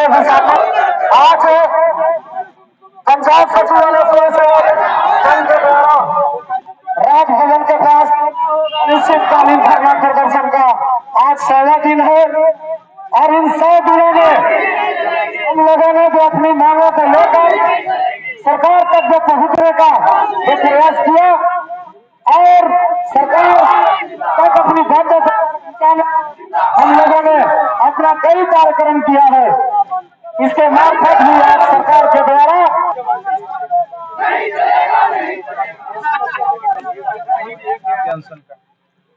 आज पंचायत सचिवालय से संघ के द्वारा राजभवन के पास अनिश्चितकालीन धरना प्रदर्शन का आज 7वां दिन है और इन 100 दिनों में हम लोगों ने जो अपनी मांगों को लेकर सरकार तक जो पहुंचने का जो प्रयास किया और सरकार तक अपनी बातों हम लोगों ने अपना कई कार्यक्रम किया है। इसके मार्फत भी आज सरकार के द्वारा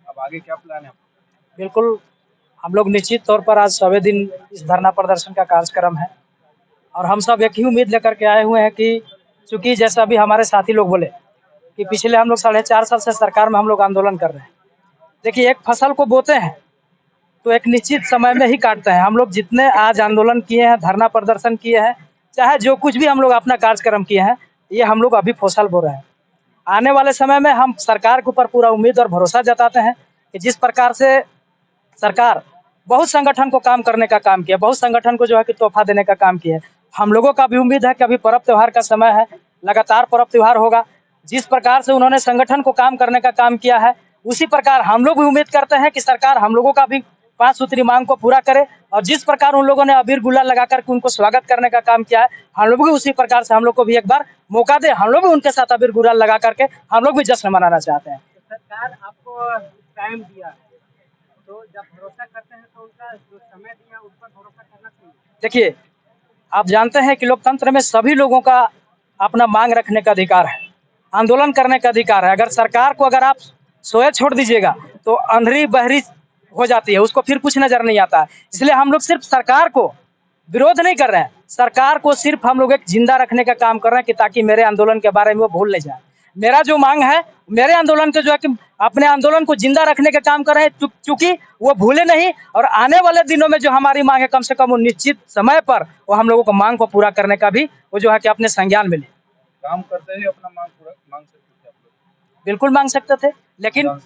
अब आगे क्या प्लान है? बिल्कुल, हम लोग निश्चित तौर पर आज 100वें दिन इस धरना प्रदर्शन का कार्यक्रम है और हम सब एक ही उम्मीद लेकर के आए हुए हैं कि चूंकि जैसा भी हमारे साथी लोग बोले कि पिछले हम लोग 4.5 साल से सरकार में हम लोग आंदोलन कर रहे हैं। देखिए, एक फसल को बोते हैं तो एक निश्चित समय में ही काटते हैं। हम लोग जितने आज आंदोलन किए हैं, धरना प्रदर्शन किए हैं, चाहे जो कुछ भी हम लोग अपना कार्यक्रम किए हैं, ये हम लोग अभी फसल बो रहे हैं। आने वाले समय में हम सरकार के ऊपर पूरा उम्मीद और भरोसा जताते हैं कि जिस प्रकार से सरकार बहुत संगठन को काम करने का काम किया, बहुत संगठन को जो है कि तोहफा देने का काम किया है। हम लोगों का भी उम्मीद है कि अभी पर्व त्यौहार का समय है, लगातार पर्व त्यौहार होगा। जिस प्रकार से उन्होंने संगठन को काम करने का काम किया है, उसी प्रकार हम लोग भी उम्मीद करते हैं कि सरकार हम लोगों का भी 5 सूत्री मांग को पूरा करे और जिस प्रकार उन लोगों ने अबीर गुलाल लगा करके उनको स्वागत करने का काम किया है, हम लोग भी उसी प्रकार से हम लोग को भी एक बार मौका दे, हम लोग भी उनके साथ अबीर गुलाल लगा करके हम लोग भी जश्न मनाना चाहते हैं। सरकार आपको टाइम दिया है, तो जब भरोसा करते हैं तो उनका जो समय दिया उस पर भरोसा करना चाहिए। देखिए, आप जानते हैं कि लोकतंत्र में सभी लोगों का अपना मांग रखने का अधिकार है, आंदोलन करने का अधिकार है। अगर सरकार को अगर आप सोए छोड़ दीजिएगा तो अंधेरी बहरी हो जाती है, उसको फिर कुछ नजर नहीं आता। इसलिए हम लोग सिर्फ सरकार को विरोध नहीं कर रहे हैं, सरकार को सिर्फ हम लोग एक जिंदा रखने का काम कर रहे हैं कि ताकि मेरे आंदोलन के बारे में वो भूल नहीं जाए। मेरा जो मांग है, मेरे आंदोलन के जो है कि अपने आंदोलन को जिंदा रखने का काम कर रहे हैं, चूंकि वो भूले नहीं और आने वाले दिनों में जो हमारी मांग है, कम से कम वो निश्चित समय पर वो हम लोगों को मांग को पूरा करने का भी वो जो है कि अपने संज्ञान में ले। काम करते ही अपना मांग पूरा मांग सकते थे आप लोग? बिल्कुल मांग सकते थे, लेकिन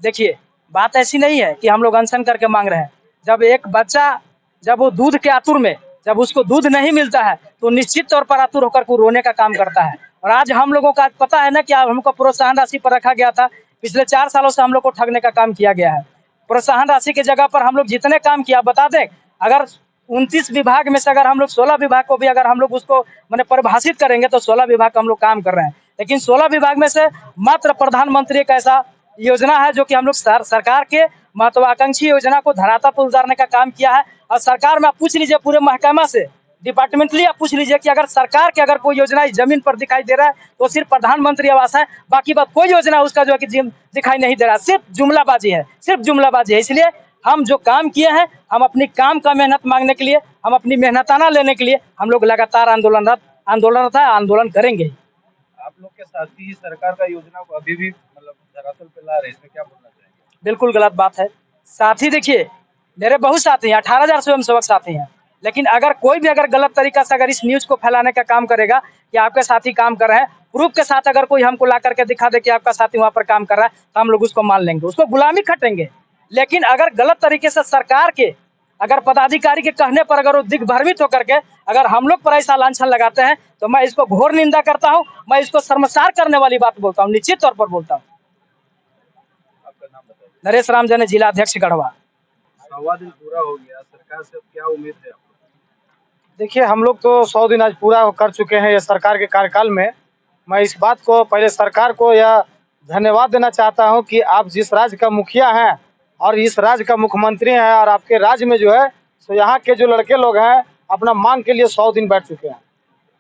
देखिए, बात ऐसी नहीं है कि हम लोग अनशन करके मांग रहे हैं। जब एक बच्चा जब वो दूध के आतुर में जब उसको दूध नहीं मिलता है तो निश्चित तौर पर आतुर होकर को रोने का काम करता है। और आज हम लोगों का पता है ना कि हमको प्रोत्साहन राशि पर रखा गया था, पिछले 4 सालों से हम लोग को ठगने का काम किया गया है। प्रोत्साहन राशि की जगह पर हम लोग जितने काम किया, बता दें, अगर 29 विभाग में से अगर हम लोग 16 विभाग को भी अगर हम लोग उसको मैंने परिभाषित करेंगे तो 16 विभाग का हम लोग काम कर रहे हैं। लेकिन 16 विभाग में से मात्र प्रधानमंत्री एक ऐसा योजना है जो कि हम लोग सरकार के महत्वाकांक्षी योजना को धरातल पर उतारने का काम किया है। और सरकार में आप पूछ लीजिए, पूरे महकमा से डिपार्टमेंटली आप पूछ लीजिए कि अगर सरकार के अगर कोई योजना इस जमीन पर दिखाई दे रहा है तो सिर्फ प्रधानमंत्री आवास है, बाकी बात कोई योजना उसका जो है कि दिखाई नहीं दे रहा, सिर्फ जुमलाबाजी है, सिर्फ जुमलाबाजी है। इसलिए हम जो काम किए हैं, हम अपनी काम का मेहनत मांगने के लिए, हम अपनी मेहनताना लेने के लिए हम लोग लगातार आंदोलन करेंगे। आप लोग के साथी सरकार का योजना को अभी भी मतलब धरातल पे ला रहे हैं, इसमें क्या बोलना चाहेंगे? बिल्कुल गलत बात है। साथी देखिए, मेरे बहुत साथी हैं, 18,000 स्वयंसेवक साथी हैं, लेकिन अगर कोई भी अगर गलत तरीका से अगर इस न्यूज को फैलाने का काम करेगा कि आपके साथी काम कर रहे हैं, प्रूफ के साथ अगर कोई हमको ला करके दिखा दे कि आपका साथी वहाँ पर काम कर रहा है तो हम लोग उसको मान लेंगे, उसको गुलामी खटेंगे। लेकिन अगर गलत तरीके से सरकार के अगर पदाधिकारी के कहने पर अगर वो दिग्भ्रमित होकर के अगर हम लोग पर ऐसा लांछन लगाते हैं तो मैं इसको घोर निंदा करता हूँ, मैं इसको शर्मसार करने वाली बात बोलता हूँ, निश्चित तौर पर बोलता हूँ। आपका नाम बताइए। नरेश राम जने, जिला अध्यक्ष गढ़वा। 100वां दिन पूरा हो गया, सरकार से अब क्या उम्मीद है? देखिए, हम लोग तो 100 दिन आज पूरा कर चुके हैं ये सरकार के कार्यकाल में। मैं इस बात को पहले सरकार को यह धन्यवाद देना चाहता हूं कि आप जिस राज्य का मुखिया हैं और इस राज्य का मुख्यमंत्री हैं और आपके राज्य में जो है तो यहाँ के जो लड़के लोग हैं अपना मांग के लिए 100 दिन बैठ चुके हैं।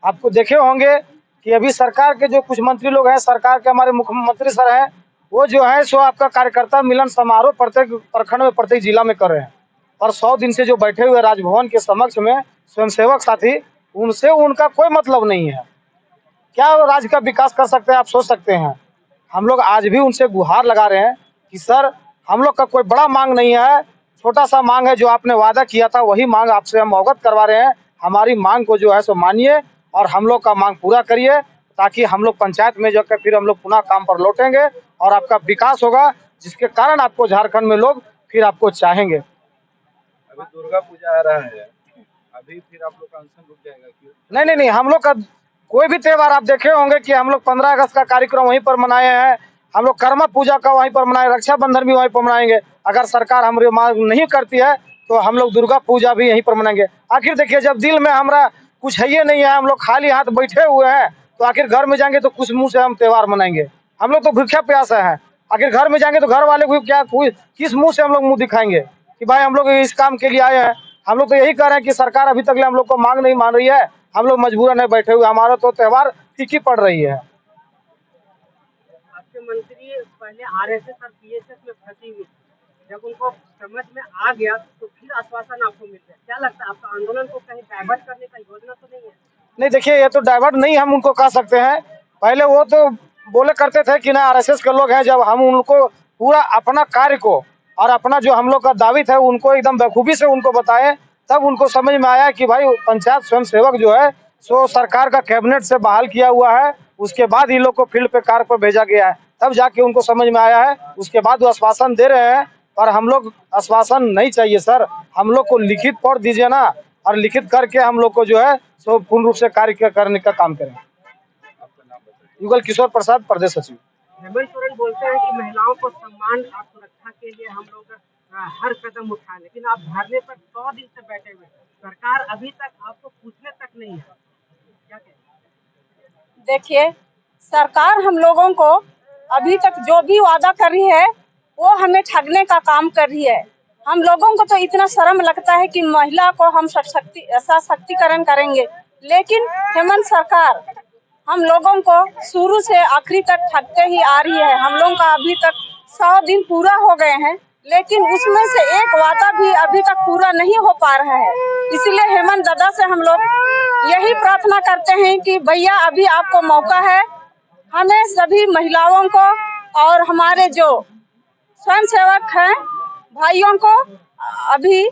आपको देखे होंगे कि अभी सरकार के जो कुछ मंत्री लोग हैं, सरकार के हमारे मुख्यमंत्री सर हैं, वो जो है सो आपका कार्यकर्ता मिलन समारोह प्रत्येक प्रखंड में, प्रत्येक जिला में कर रहे हैं। और 100 दिन से जो बैठे हुए राजभवन के समक्ष में स्वयंसेवक साथी, उनसे उनका कोई मतलब नहीं है। क्या वो राज्य का विकास कर सकते हैं, आप सोच सकते हैं। हम लोग आज भी उनसे गुहार लगा रहे हैं कि सर, हम लोग का कोई बड़ा मांग नहीं है, छोटा सा मांग है, जो आपने वादा किया था वही मांग आपसे हम अवगत करवा रहे हैं। हमारी मांग को जो है सो मानिए और हम लोग का मांग पूरा करिए, ताकि हम लोग पंचायत में जाकर फिर हम लोग पुनः काम पर लौटेंगे और आपका विकास होगा, जिसके कारण आपको झारखंड में लोग फिर आपको चाहेंगे। अभी दुर्गा पूजा आ रहा है, अभी फिर आप लोग का अनशन रुक जाएगा क्यों? नहीं, हम लोग का कोई भी त्योहार आप देखे होंगे कि हम लोग 15 अगस्त का कार्यक्रम वहीं पर मनाए हैं, हम लोग कर्मा पूजा का वहीं पर मनाए, रक्षाबंधन भी वहीं पर मनाएंगे। अगर सरकार हमारी मांग नहीं करती है तो हम लोग दुर्गा पूजा भी यहीं पर मनाएंगे। आखिर देखिए, जब दिल में हमारा कुछ है ही नहीं है, हम लोग खाली हाथ बैठे हुए हैं, तो आखिर घर में जाएंगे तो कुछ मुंह से हम त्योहार मनाएंगे? हम लोग तो भूखे प्यासे हैं। आखिर घर में जाएंगे तो घर वाले को क्या किस मुंह से हम लोग मुंह दिखाएंगे कि भाई हम लोग इस काम के लिए आए हैं? हम लोग तो यही कह रहे हैं कि सरकार अभी तक हम लोग को मांग नहीं मान रही है, हम लोग मजबूरन है बैठे हुए, हमारा तो त्योहार फीकी पड़ रही है। आपके मंत्री पहले आरएसएस और पीएसएस में फंसी हुई, जब उनको समझ में आ गया तो फिर आश्वासन आपको मिल गया। क्या लगता है आपका आंदोलन को कहीं डाइवर्ट करने का योजना तो नहीं है? नहीं देखिए, ये तो डाइवर्ट नहीं हम उनको कह सकते हैं। पहले वो तो बोले करते थे कि ना आरएसएस के लोग हैं, जब हम उनको पूरा अपना कार्य को और अपना जो हम लोग का दावित है उनको एकदम बखूबी से उनको बताए, तब उनको समझ में आया कि भाई पंचायत स्वयं सेवक जो है सो सरकार का कैबिनेट से बहाल किया हुआ है, उसके बाद इन लोग को फील्ड पे कार्य पर भेजा गया है, तब जाके उनको समझ में आया है। उसके बाद वो आश्वासन दे रहे हैं, पर हम लोग आश्वासन नहीं चाहिए सर, हम लोग को लिखित पढ़ दीजिए ना, और लिखित करके हम लोग को जो है सो पूर्ण रूप से कार्य करने का काम करें। आपका नाम बताइए। युगल किशोर प्रसाद, प्रदेश सचिव। हेमंत सोरेन बोलते हैं कि महिलाओं को सम्मान और सुरक्षा के लिए हम लोग हर कदम उठाएं, लेकिन आप धरने पर 100 दिन से बैठे हुए, सरकार अभी तक आपको पूछने तक नहीं है, क्या कहें? देखिए, सरकार हम लोगों को अभी तक जो भी वादा कर रही है वो हमें ठगने का काम कर रही है। हम लोगों को तो इतना शर्म लगता है कि महिला को हम सशक्तिकरण करेंगे, लेकिन हेमंत सरकार हम लोगों को शुरू से आखिरी तक ठगते ही आ रही है। हम लोगों का अभी तक 100 दिन पूरा हो गए हैं, लेकिन उसमें से एक वादा भी अभी तक पूरा नहीं हो पा रहा है। इसलिए हेमंत दादा से हम लोग यही प्रार्थना करते हैं कि भैया अभी आपको मौका है, हमें सभी महिलाओं को और हमारे जो स्वयंसेवक हैं भाइयों को अभी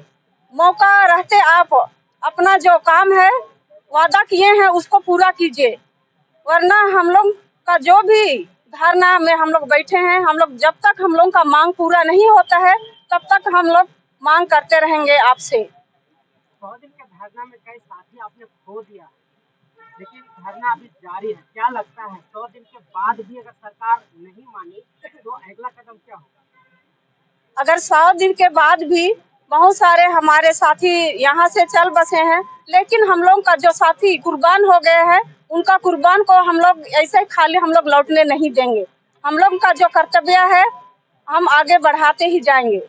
मौका रहते आप अपना जो काम है वादा किए हैं उसको पूरा कीजिए, वरना हम लोग का जो भी धरना में हम लोग बैठे हैं, हम लोग जब तक हम लोग का मांग पूरा नहीं होता है तब तक हम लोग मांग करते रहेंगे आपसे। 100 दिन के धरना में कई साथी आपने खो दिया, लेकिन धरना अभी जारी है। क्या लगता है 100 दिन के बाद भी अगर सरकार नहीं मानी तो अगला कदम क्या होगा? अगर 100 दिन के बाद भी बहुत सारे हमारे साथी यहाँ से चल बसे हैं, लेकिन हम लोग का जो साथी कुर्बान हो गए हैं उनका कुर्बान को हम लोग ऐसे खाली हम लोग लौटने नहीं देंगे। हम लोग का जो कर्तव्य है हम आगे बढ़ाते ही जाएंगे।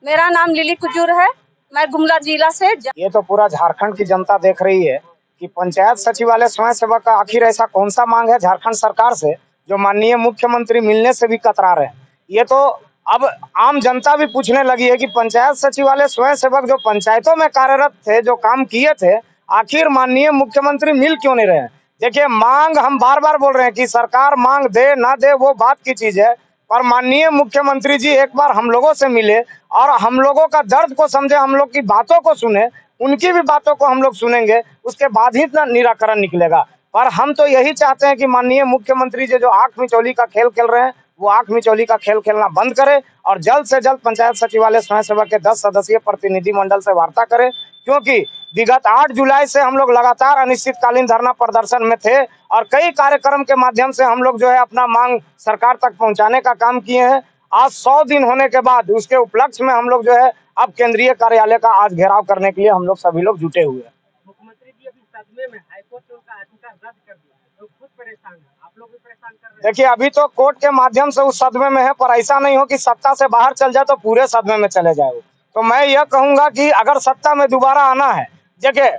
मेरा नाम लिली कुजूर है, मैं गुमला जिला से। ये तो पूरा झारखंड की जनता देख रही है कि पंचायत सचिवालय स्वयं सेवक का आखिर ऐसा कौन सा मांग है झारखंड सरकार से जो माननीय मुख्यमंत्री मिलने से भी कतरा रहे हैं। ये तो अब आम जनता भी पूछने लगी है कि पंचायत सचिवालय स्वयं सेवक जो पंचायतों में कार्यरत थे, जो काम किए थे, आखिर माननीय मुख्यमंत्री मिल क्यों नहीं रहे हैं? देखिए, मांग हम बार बार बोल रहे हैं कि सरकार मांग दे ना दे वो बात की चीज है, पर माननीय मुख्यमंत्री जी एक बार हम लोगों से मिले और हम लोगों का दर्द को समझे, हम लोग की बातों को सुने, उनकी भी बातों को हम लोग सुनेंगे, उसके बाद ही इतना निराकरण निकलेगा। पर हम तो यही चाहते हैं कि माननीय मुख्यमंत्री जी जो आंख मिचौली का खेल खेल रहे हैं वो आंख मिचौली का खेल खेलना बंद करे और जल्द से जल्द पंचायत सचिवालय स्वयं सेवक के 10 सदस्यीय प्रतिनिधि मंडल से वार्ता करे, क्योंकि विगत 8 जुलाई से हम लोग लगातार अनिश्चितकालीन धरना प्रदर्शन में थे और कई कार्यक्रम के माध्यम से हम लोग जो है अपना मांग सरकार तक पहुंचाने का काम किए हैं। आज 100 दिन होने के बाद उसके उपलक्ष्य में हम लोग जो है अब केंद्रीय कार्यालय का आज घेराव करने के लिए हम लोग सभी लोग जुटे हुए हैं। मुख्यमंत्री जी अभी सदमे में, हाईकोर्ट ने उनका अधिकार रद्द कर दिया, लोग खुद परेशान है, आप लोग भी परेशान कर रहे हैं। देखिए, अभी तो कोर्ट के माध्यम से उस सदमे में है, पर ऐसा नहीं हो कि सत्ता से बाहर चल जाए तो पूरे सदमे में चले जाए। तो मैं यह कहूंगा कि अगर सत्ता में दोबारा आना है, देखिए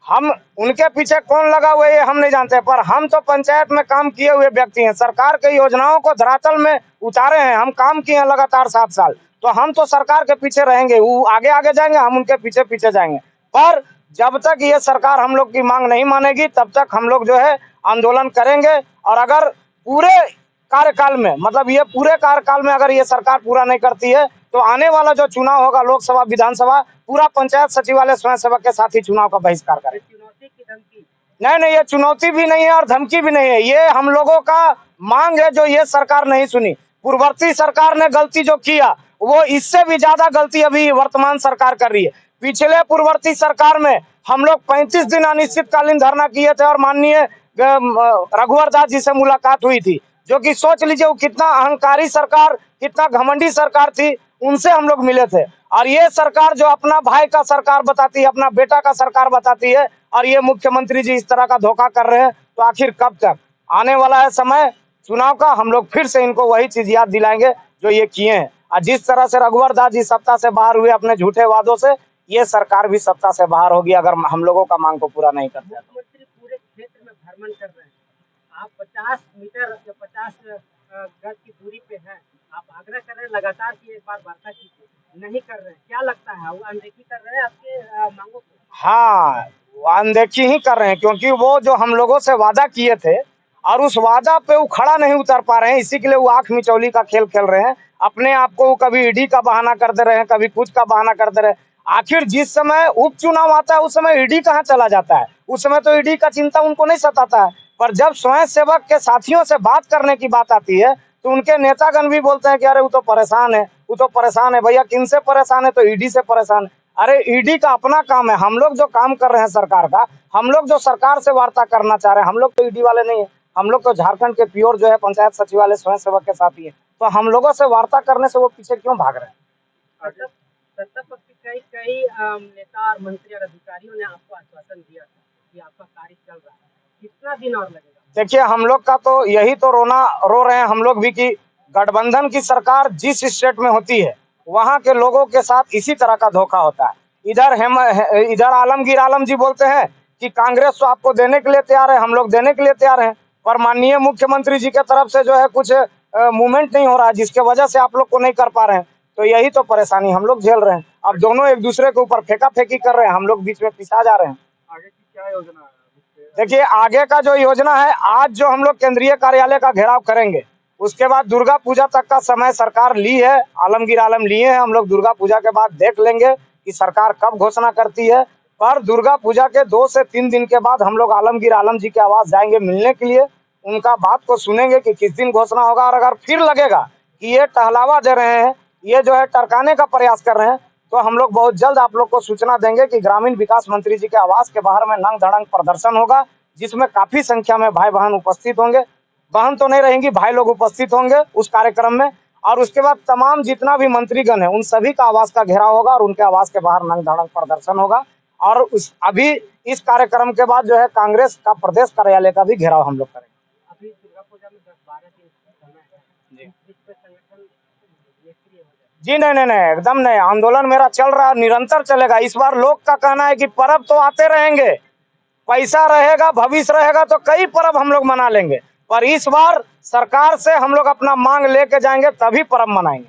हम उनके पीछे कौन लगा हुआ है ये हम नहीं जानते, पर हम तो पंचायत में काम किए हुए व्यक्ति हैं, सरकार की योजनाओं को धरातल में उतारे हैं, हम काम किए हैं लगातार 7 साल, तो हम तो सरकार के पीछे रहेंगे, वो आगे आगे जाएंगे, हम उनके पीछे पीछे जाएंगे। पर जब तक ये सरकार हम लोग की मांग नहीं मानेगी तब तक हम लोग जो है आंदोलन करेंगे। और अगर पूरे कार्यकाल में, मतलब ये पूरे कार्यकाल में अगर ये सरकार पूरा नहीं करती है तो आने वाला जो चुनाव होगा लोकसभा विधानसभा, पूरा पंचायत सचिवालय स्वयं सेवक के साथ ही चुनाव का बहिष्कार करें। चुनौती की धमकी? नहीं, ये चुनौती भी नहीं है और धमकी भी नहीं है, ये हम लोगों का मांग है जो ये सरकार नहीं सुनी। पूर्ववर्ती सरकार ने गलती जो किया वो इससे भी ज्यादा गलती अभी वर्तमान सरकार कर रही है। पिछले पूर्ववर्ती सरकार में हम लोग 35 दिन अनिश्चितकालीन धरना किए थे और माननीय रघुवर दास जी से मुलाकात हुई थी, जो कि सोच लीजिए वो कितना अहंकारी सरकार, कितना घमंडी सरकार थी, उनसे हम लोग मिले थे। और ये सरकार जो अपना भाई का सरकार बताती है, अपना बेटा का सरकार बताती है, और ये मुख्यमंत्री जी इस तरह का धोखा कर रहे हैं, तो आखिर कब तक? आने वाला है समय चुनाव का, हम लोग फिर से इनको वही चीज याद दिलाएंगे जो ये किए हैं। और जिस तरह से रघुवर दास जी सत्ता से बाहर हुए अपने झूठे वादों से, ये सरकार भी सत्ता से बाहर होगी अगर हम लोगों का मांग को पूरा नहीं करते। मुख्यमंत्री पूरे क्षेत्र में भ्रमण कर रहे हैं, आप 50 मीटर या 50 गज की दूरी पे हैं, आप आग्रह कर रहे हैं लगातार कि एक बार वार्ता कीजिए, नहीं कर रहे हैं, क्या लगता है वो अनदेखी कर रहे हैं आपके मांगों को? हाँ, अनदेखी ही कर रहे हैं, क्योंकि वो जो हम लोगों से वादा किए थे और उस वादा पे वो खड़ा नहीं उतर पा रहे हैं, इसी के लिए वो आंख मिचौली का खेल खेल रहे हैं। अपने आप को कभी ईडी का बहाना कर दे रहे हैं, कभी कुछ का बहाना कर दे रहे हैं। आखिर जिस समय उपचुनाव आता है उस समय ईडी कहाँ चला जाता है? उस समय तो ईडी का चिंता उनको नहीं सताता है। पर जब स्वयं सेवक के साथियों से बात करने की बात आती है तो उनके नेतागण भी बोलते हैं कि अरे वो तो परेशान है, वो तो परेशान है। भैया किनसे परेशान है? तो ईडी से परेशान है। अरे ईडी का अपना काम है, हम लोग जो काम कर रहे हैं सरकार का, हम लोग जो सरकार से वार्ता करना चाह रहे हैं, हम लोग तो ईडी वाले नहीं है, हम लोग तो झारखंड के प्योर जो है पंचायत सचिवालय स्वयं सेवक के साथी है। तो हम लोगों से वार्ता करने से वो पीछे क्यों भाग रहे हैं? सत्ता पक्ष के कई नेता और मंत्री और अधिकारियों ने आपको आश्वासन दिया था कि आपका कार्य चल रहा है, कितना दिन और लगेगा? देखिए, हम लोग का तो यही तो रो रहे हैं हम लोग भी कि गठबंधन की सरकार जिस स्टेट में होती है वहां के लोगों के साथ इसी तरह का धोखा होता है। इधर आलमगीर आलम जी बोलते हैं कि कांग्रेस तो आपको देने के लिए तैयार है, हम लोग देने के लिए तैयार हैं, पर माननीय मुख्यमंत्री जी के तरफ से जो है कुछ मूवमेंट नहीं हो रहा है, जिसके वजह से आप लोग को नहीं कर पा रहे हैं। तो यही तो परेशानी हम लोग झेल रहे हैं। अब दोनों एक दूसरे के ऊपर फेंका फेंकी कर रहे हैं, हम लोग बीच में पिसा जा रहे हैं। आगे की क्या योजना है? देखिए, आगे का जो योजना है, आज जो हम लोग केंद्रीय कार्यालय का घेराव करेंगे, उसके बाद दुर्गा पूजा तक का समय सरकार ली है, आलमगीर आलम लिए हैं। हम लोग दुर्गा पूजा के बाद देख लेंगे कि सरकार कब घोषणा करती है। पर दुर्गा पूजा के 2 से 3 दिन के बाद हम लोग आलमगीर आलम जी के आवास जाएंगे मिलने के लिए, उनका बात को सुनेंगे कि किस दिन घोषणा होगा। और अगर फिर लगेगा कि ये टहलावा दे रहे हैं, ये जो है टरकाने का प्रयास कर रहे हैं, तो हम लोग बहुत जल्द आप लोग को सूचना देंगे कि ग्रामीण विकास मंत्री जी के आवास के बाहर में नंग धड़ंग प्रदर्शन होगा, जिसमें काफी संख्या में भाई बहन उपस्थित होंगे। बहन तो नहीं रहेंगी, भाई लोग उपस्थित होंगे उस कार्यक्रम में। और उसके बाद तमाम जितना भी मंत्रीगण है उन सभी का आवास का घेराव होगा और उनके आवास के बाहर नंग धड़ंग प्रदर्शन होगा। और अभी इस कार्यक्रम के बाद जो है कांग्रेस का प्रदेश कार्यालय का भी घेराव हम लोग करेंगे। अभी दुर्गा पूजा में 10-12 दिन समय है, इस पे संगठन निष्क्रिय हो जाए? जी नहीं, एकदम नहीं। आंदोलन मेरा चल रहा, निरंतर चलेगा। इस बार लोग का कहना है कि पर्व तो आते रहेंगे, पैसा रहेगा, भविष्य रहेगा तो कई पर्व हम लोग मना लेंगे, पर इस बार सरकार से हम लोग अपना मांग लेके जाएंगे तभी पर्व मनाएंगे।